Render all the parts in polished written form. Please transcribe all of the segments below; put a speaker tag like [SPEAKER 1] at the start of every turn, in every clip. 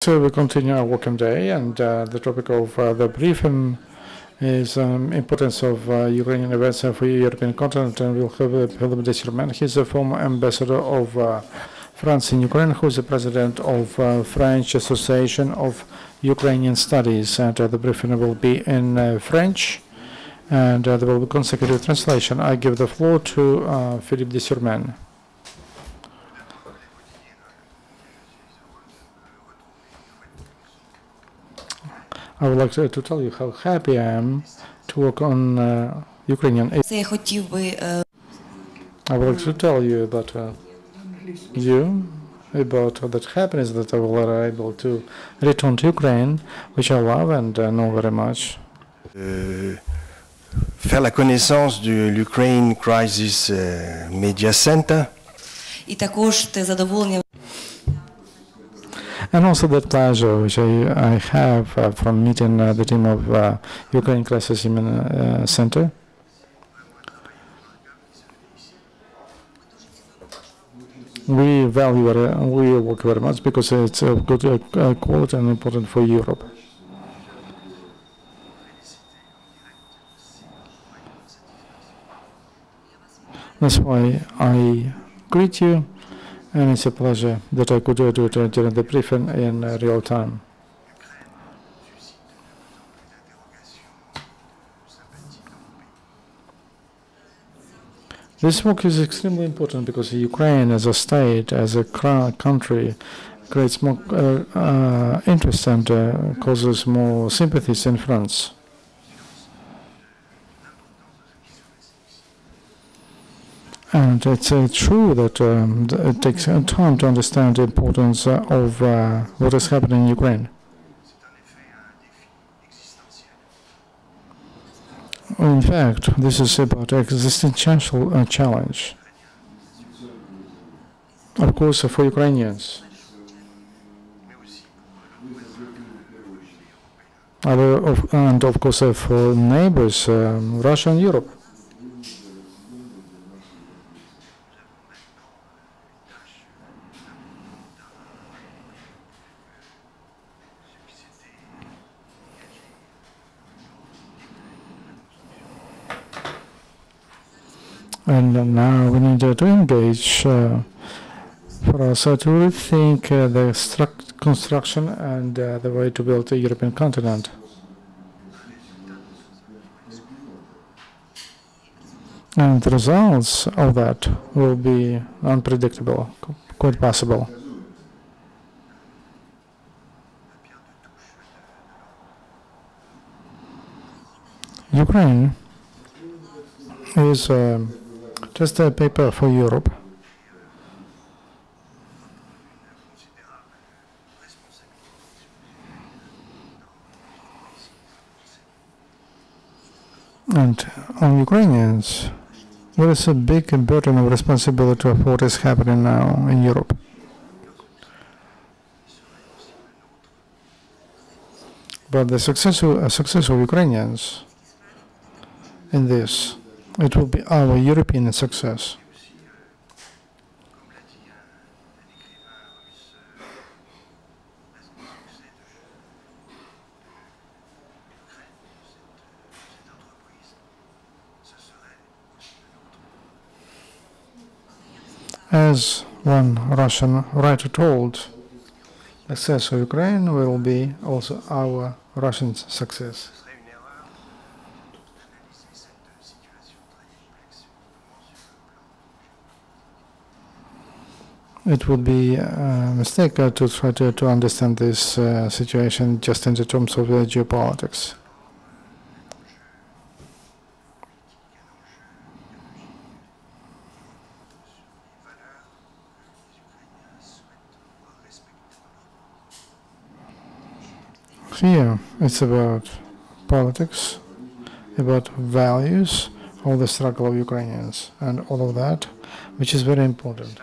[SPEAKER 1] So we continue our working day, and the topic of the briefing is importance of Ukrainian events for European continent, and we'll have Philippe de Suremain. He's a former ambassador of France in Ukraine, who is the president of French Association of Ukrainian Studies, and the briefing will be in French, and there will be consecutive translation. I give the floor to Philippe de Suremain. I would like to tell you how happy I am to work on Ukrainian. I would like to tell you about that happiness that I will be able to return to Ukraine, which I love and know very much.
[SPEAKER 2] Faire la connaissance de l'Ukraine Crisis Media Center.
[SPEAKER 3] І також те задоволення.
[SPEAKER 1] And also that pleasure which I have from meeting the team of Ukraine Crisis Center. We work very much because it's of good quality and important for Europe. That's why I greet you. And it's a pleasure that I could do it during the briefing in real time. This work is extremely important because Ukraine as a state, as a country, creates more interest and causes more sympathies in France. And it's true that it takes time to understand the importance of what is happening in Ukraine. In fact, this is about existential challenge. Of course, for Ukrainians, and of course for neighbors, Russia and Europe. And now we need to engage for us to rethink the construction and the way to build a European continent. And the results of that will be unpredictable, quite possible. Ukraine is just a paper for Europe. And on Ukrainians, there is a big burden of responsibility of what is happening now in Europe. But the success of Ukrainians in this, it will be our European success. As one Russian writer told, the success of Ukraine will be also our Russian success. It would be a mistake to try to understand this situation just in the terms of geopolitics. Here, it's about politics, about values, all the struggle of Ukrainians, and all of that, which is very important.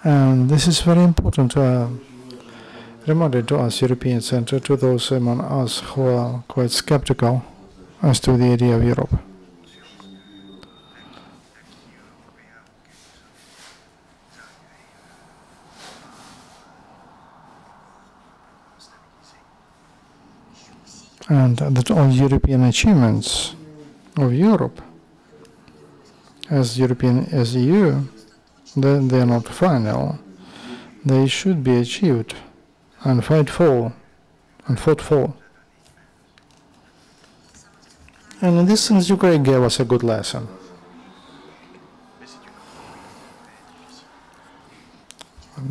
[SPEAKER 1] And this is very important reminder to us Europeans and to those among us who are quite skeptical as to the idea of Europe. and that all European achievements of Europe as EU, they are not final. They should be achieved and fought for. And in this sense, Ukraine gave us a good lesson.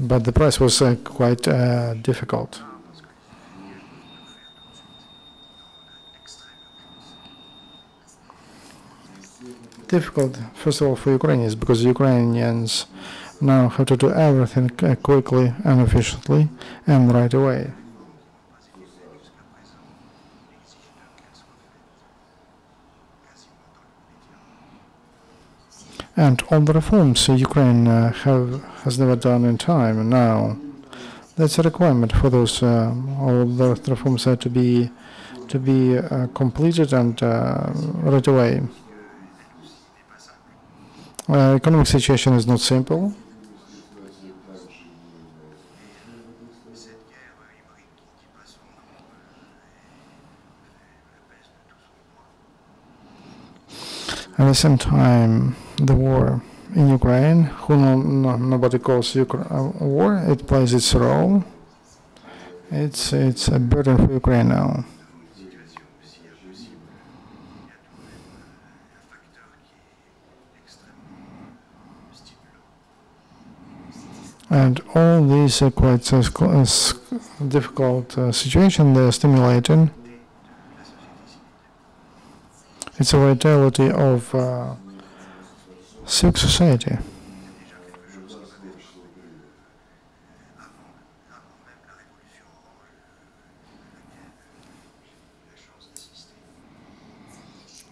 [SPEAKER 1] But the price was quite difficult. Difficult, first of all, for Ukrainians, because Ukrainians now have to do everything quickly and efficiently and right away. And all the reforms Ukraine has never done in time, and now that's a requirement for those. All the reforms have to be completed and right away. Economic situation is not simple. At the same time, the war in Ukraine, nobody calls war, it plays its role. It's a burden for Ukraine now. And all these are quite difficult situation they're stimulating. It's a vitality of civic society.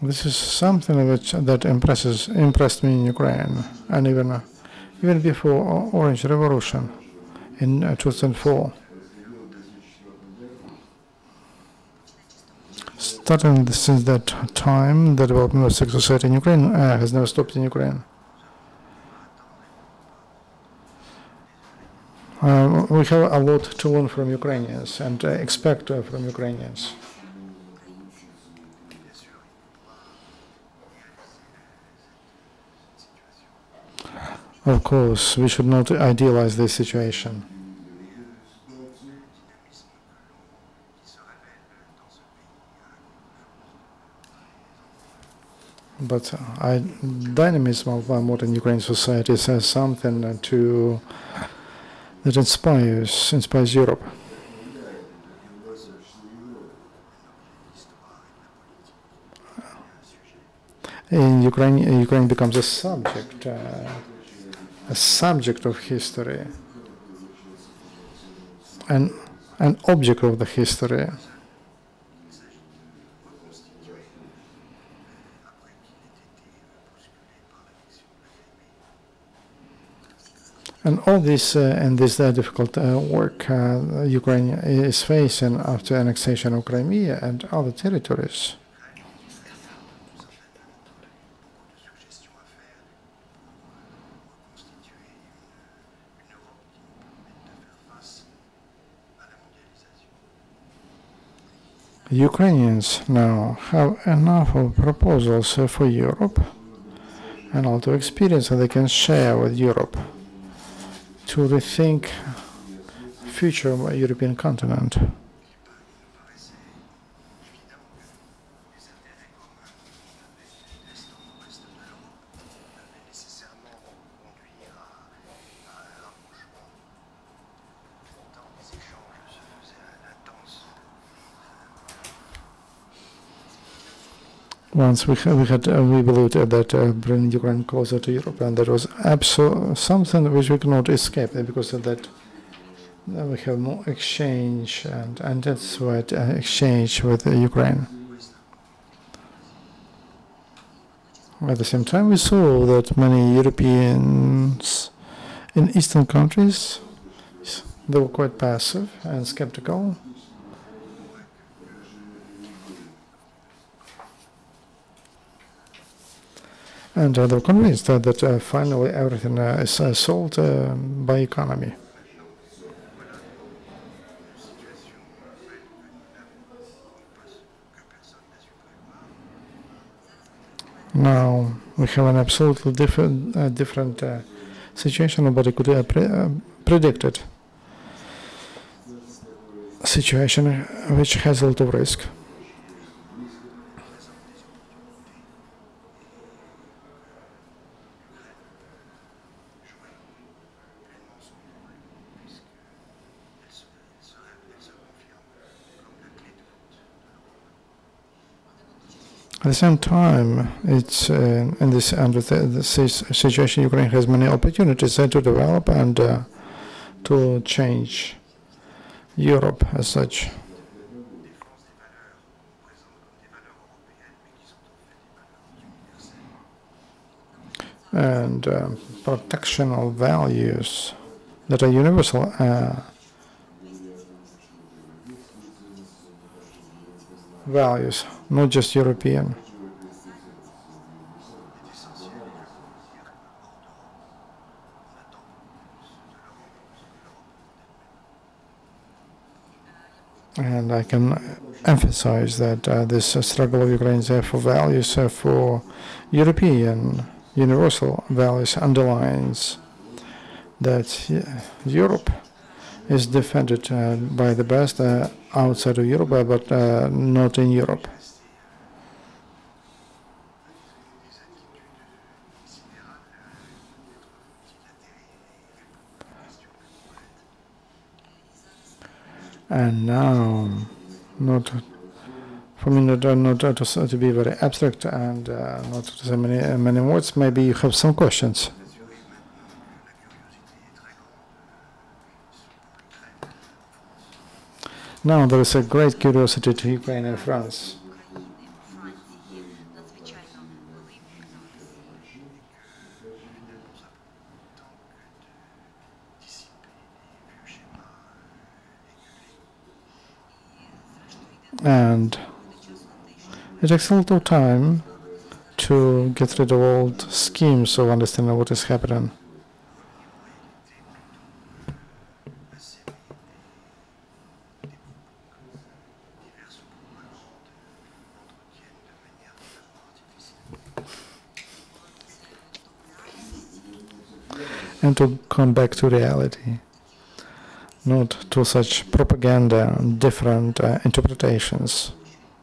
[SPEAKER 1] This is something that impressed me in Ukraine, and even before Orange Revolution in 2004. Starting since that time, the development of civic society in Ukraine has never stopped in Ukraine. We have a lot to learn from Ukrainians and expect from Ukrainians. Of course, we should not idealize this situation. But dynamism of modern Ukrainian society says something that inspires Europe. In Ukraine becomes a subject of history, an object of the history. And all this and this difficult work Ukraine is facing after annexation of Crimea and other territories. Ukrainians now have enough of proposals for Europe and also experience that they can share with Europe to rethink future European continent. Once we believed that bringing Ukraine closer to Europe, and that was something which we could not escape, because of that we have more exchange, and that's what exchange with Ukraine. At the same time, we saw that many Europeans in Eastern countries, they were quite passive and skeptical. And they're convinced that finally everything is solved by economy. Now we have an absolutely different situation. Nobody could predict it. A situation which has a lot of risk. At the same time, it's in this under the situation, Ukraine has many opportunities to develop and to change Europe as such. And protection of values that are universal values, not just European. And I can emphasize that this struggle of Ukraine for values, for European universal values, underlines that Europe is defended by the best outside of Europe, but not in Europe. And now, not for me, not to be very abstract and not to say many words. Maybe you have some questions. Now there is a great curiosity to Ukraine and France. And it takes a lot of time to get rid of old schemes of understanding what is happening. And to come back to reality, not to such propaganda and different interpretations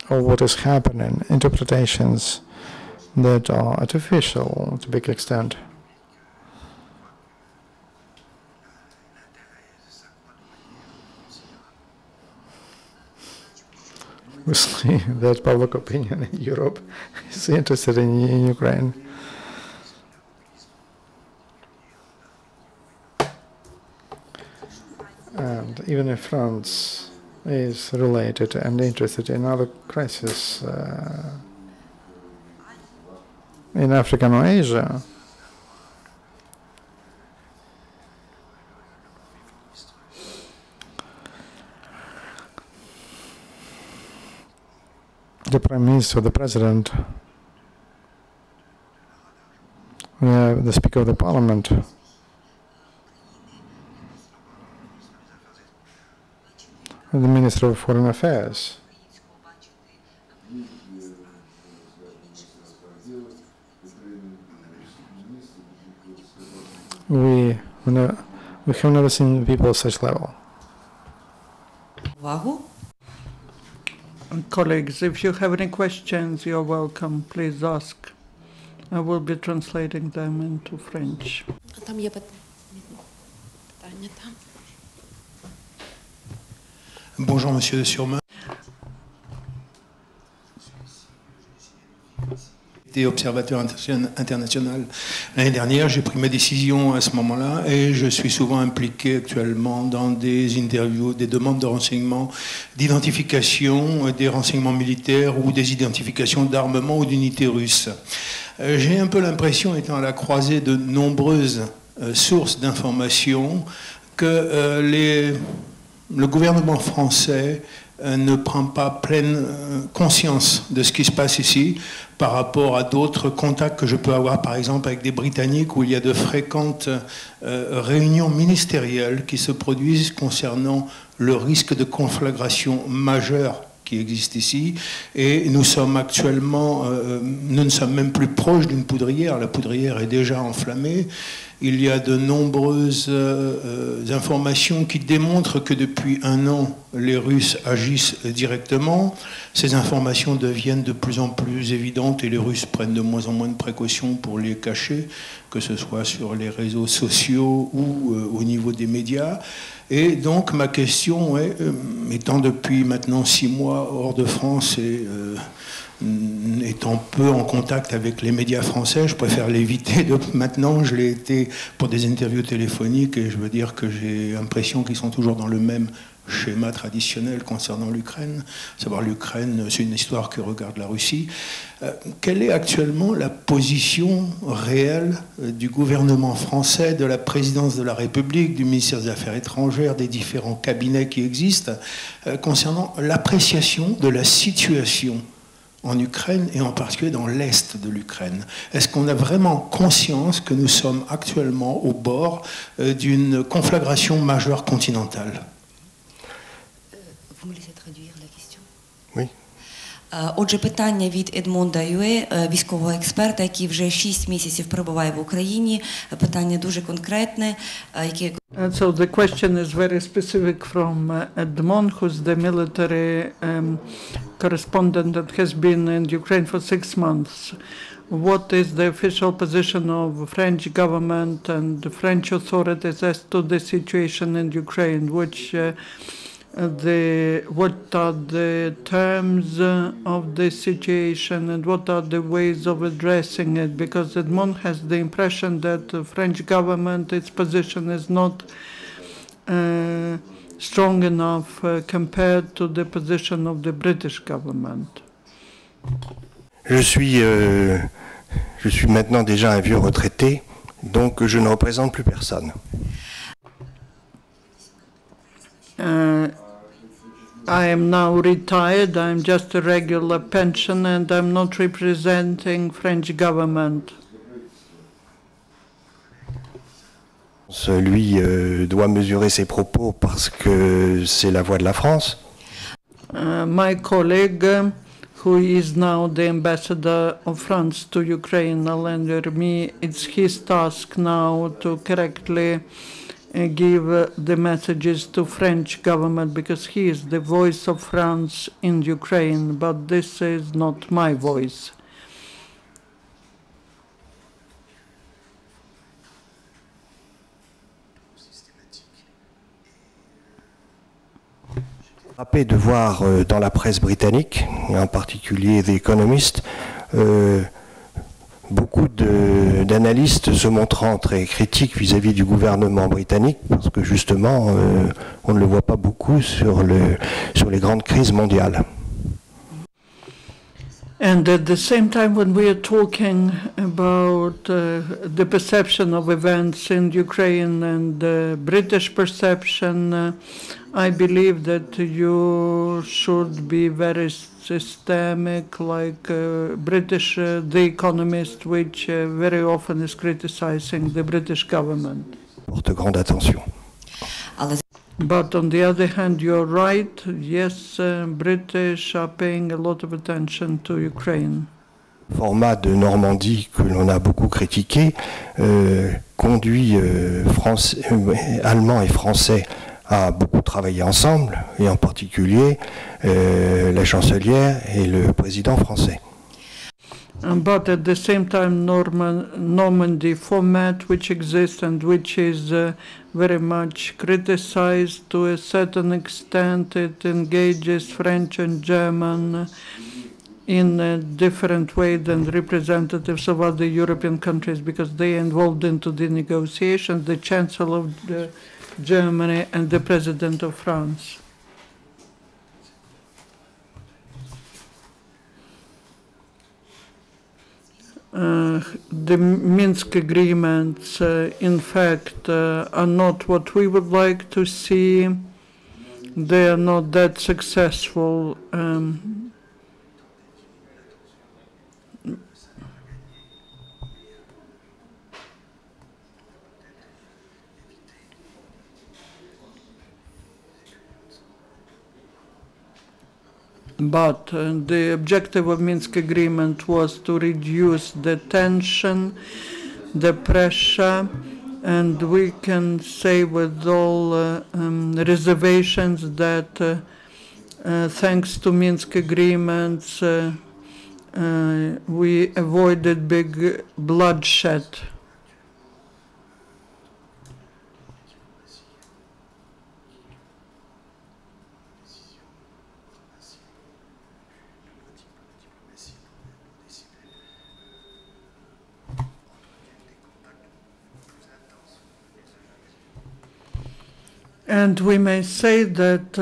[SPEAKER 1] of what is happening, interpretations that are artificial to a big extent. We see that public opinion in Europe is interested in Ukraine. And even if France is related and interested in other crises in Africa or Asia, the Prime Minister, the President, the Speaker of the Parliament, the Minister of Foreign Affairs. We have never seen people at such level.
[SPEAKER 4] Colleagues, if you have any questions, you're welcome. Please ask. I will be translating them into French.
[SPEAKER 5] Bonjour, Monsieur de Suremain. J'étais observateur international l'année dernière. J'ai pris ma décision à ce moment-là et je suis souvent impliqué actuellement dans des interviews, des demandes de renseignements, d'identification des renseignements militaires ou des identifications d'armements ou d'unités russes. J'ai un peu l'impression, étant à la croisée de nombreuses sources d'informations, que le gouvernement français ne prend pas pleine conscience de ce qui se passe ici par rapport à d'autres contacts que je peux avoir, par exemple avec des Britanniques, où il y a de fréquentes réunions ministérielles qui se produisent concernant le risque de conflagration majeure qui existe ici. Et nous sommes actuellement, nous ne sommes même plus proches d'une poudrière. La poudrière est déjà enflammée. Il y a de nombreuses informations qui démontrent que depuis un an, les Russes agissent directement. Ces informations deviennent de plus en plus évidentes et les Russes prennent de moins en moins de précautions pour les cacher, que ce soit sur les réseaux sociaux ou au niveau des médias. Et donc ma question est, étant depuis maintenant 6 mois hors de France et étant peu en contact avec les médias français, je préfère l'éviter. Maintenant, je l'ai été pour des interviews téléphoniques et je veux dire que j'ai l'impression qu'ils sont toujours dans le même schéma traditionnel concernant l'Ukraine. Savoir l'Ukraine, c'est une histoire que regarde la Russie. Quelle est actuellement la position réelle du gouvernement français, de la présidence de la République, du ministère des Affaires étrangères, des différents cabinets qui existent, concernant l'appréciation de la situation en Ukraine et en particulier dans l'Est de l'Ukraine? Est-ce qu'on a vraiment conscience que nous sommes actuellement au bord d'une conflagration majeure continentale?
[SPEAKER 3] Vous me laissez traduire la question?
[SPEAKER 2] Oui.
[SPEAKER 3] Отже, питання від Едмонда Юе, військового експерта, який вже 6 місяців перебуває в Україні. Питання дуже конкретне, яке...
[SPEAKER 4] So the question is very specific from Edmond, who's the military correspondent that has been in Ukraine for 6 months. What is the official position of French government and the French authorities as to the situation in Ukraine? What are the terms of the situation and what are the ways of addressing it? Because Edmond has the impression that the French government, its position is not strong enough compared to the position of the British government.
[SPEAKER 2] Je suis maintenant déjà un vieux retraité, donc je ne représente plus personne.
[SPEAKER 4] I am now retired, I'm just a regular pension and I'm not representing French government.
[SPEAKER 2] Lui doit mesurer ses propos parce que c'est la voix de la France.
[SPEAKER 4] My colleague, who is now the ambassador of France to Ukraine, under me, it's his task now to correctly give the messages to French government because he is the voice of France in Ukraine, but this is not my voice.
[SPEAKER 2] Frappé de voir dans la presse britannique, et en particulier The Economist, beaucoup d'analystes se montrant très critiques vis-à-vis du gouvernement britannique, parce que justement, on ne le voit pas beaucoup sur les grandes crises mondiales.
[SPEAKER 4] And at the same time, when we are talking about the perception of events in Ukraine and the British perception, I believe that you should be very systemic, like British, The Economist, which very often is criticizing the British government.
[SPEAKER 2] Porte grande attention.
[SPEAKER 4] But on the other hand, you're right. Yes, British are paying a lot of attention to Ukraine.
[SPEAKER 2] Format de Normandie que l'on a beaucoup critiqué conduit Allemands et Français à beaucoup travailler ensemble, et en particulier la chancelière et le président français.
[SPEAKER 4] But at the same time, Normandy format, which exists and which is very much criticized to a certain extent, it engages French and German in a different way than representatives of other European countries because they are involved into the negotiations, the Chancellor of Germany and the President of France. The Minsk agreements, in fact, are not what we would like to see. They are not that successful. But the objective of Minsk agreement was to reduce the tension, the pressure, and we can say with all reservations that thanks to Minsk agreements, we avoided big bloodshed. And we may say that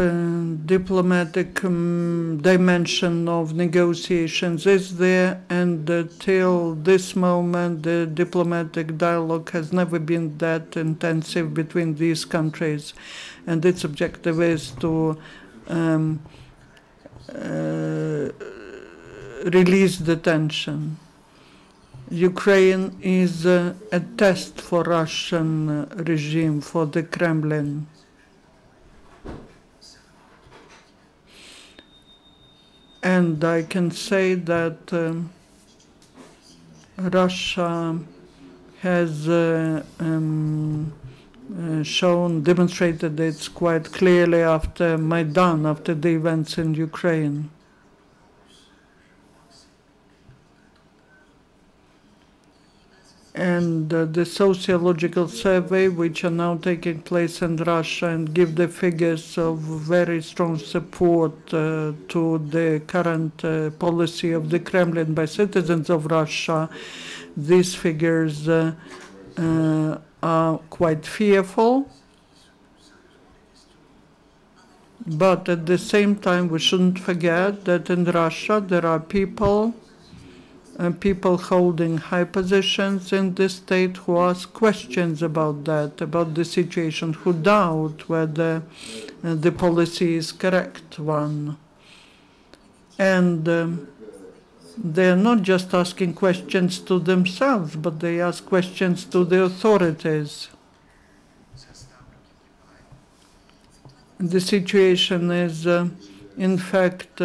[SPEAKER 4] diplomatic dimension of negotiations is there, and till this moment the diplomatic dialogue has never been that intensive between these countries, and its objective is to release the tension. Ukraine is a test for Russian regime, for the Kremlin. And I can say that Russia has demonstrated it quite clearly after Maidan, after the events in Ukraine. And the sociological survey, which are now taking place in Russia, and give the figures of very strong support to the current policy of the Kremlin by citizens of Russia, these figures are quite fearful. But at the same time, we shouldn't forget that in Russia there are people holding high positions in the state who ask questions about that, about the situation, who doubt whether the policy is correct one. And they're not just asking questions to themselves, but they ask questions to the authorities. The situation is, in fact,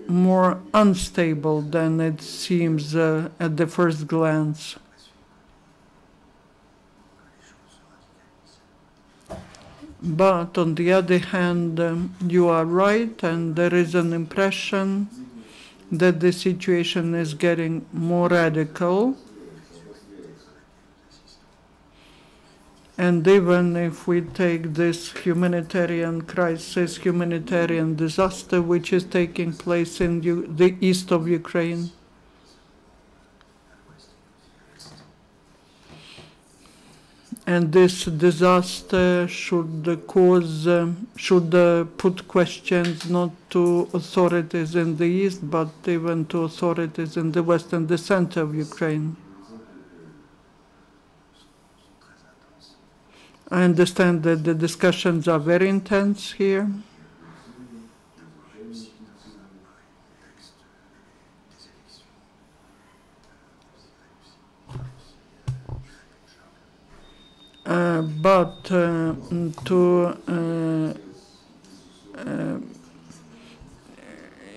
[SPEAKER 4] more unstable than it seems at the first glance. But on the other hand, you are right, and there is an impression that the situation is getting more radical. And even if we take this humanitarian crisis, humanitarian disaster which is taking place in the east of Ukraine, and this disaster should put questions not to authorities in the east, but even to authorities in the west and the center of Ukraine. I understand that the discussions are very intense here. But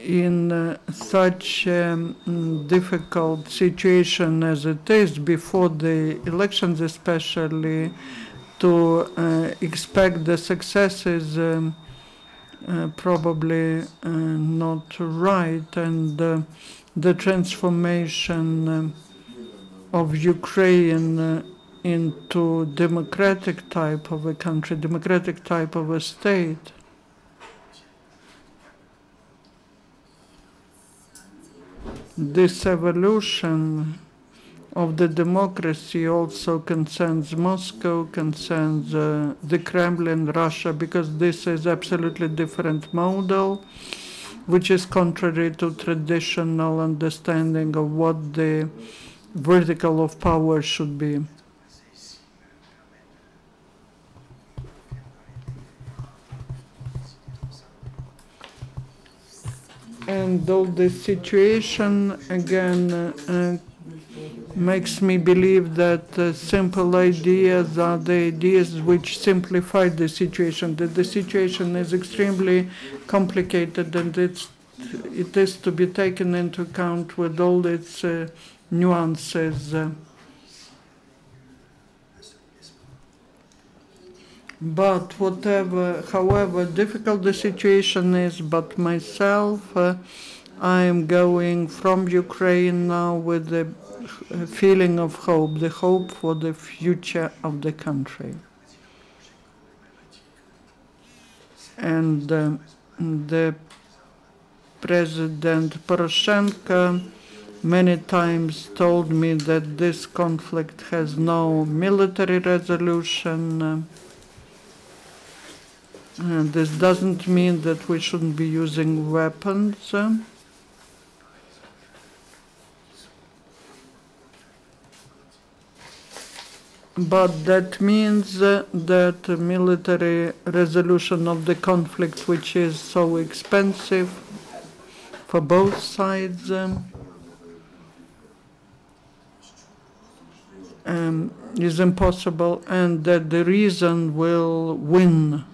[SPEAKER 4] in such a difficult situation as it is before the elections, especially, to expect the success is probably not right, and the transformation of Ukraine into democratic type of a country, democratic type of a state, this evolution of the democracy also concerns Moscow, concerns the Kremlin, Russia, because this is absolutely different model, which is contrary to traditional understanding of what the vertical of power should be. And though this situation again makes me believe that simple ideas are the ideas which simplify the situation, that the situation is extremely complicated and it's it is to be taken into account with all its nuances. But however difficult the situation is, but myself, I am going from Ukraine now with the feeling of hope, the hope for the future of the country. And the President Poroshenko many times told me that this conflict has no military resolution. This doesn't mean that we shouldn't be using weapons. But that means that the military resolution of the conflict, which is so expensive for both sides, is impossible, and that the reason will win.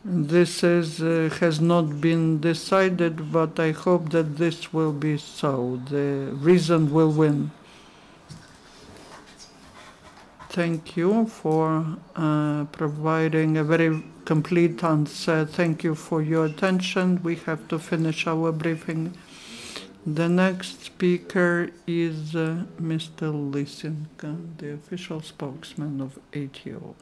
[SPEAKER 4] This has not been decided, but I hope that this will be so. The reason will win. Thank you for providing a very complete answer. Thank you for your attention. We have to finish our briefing. The next speaker is Mr. Lysenko, the official spokesman of AFEU.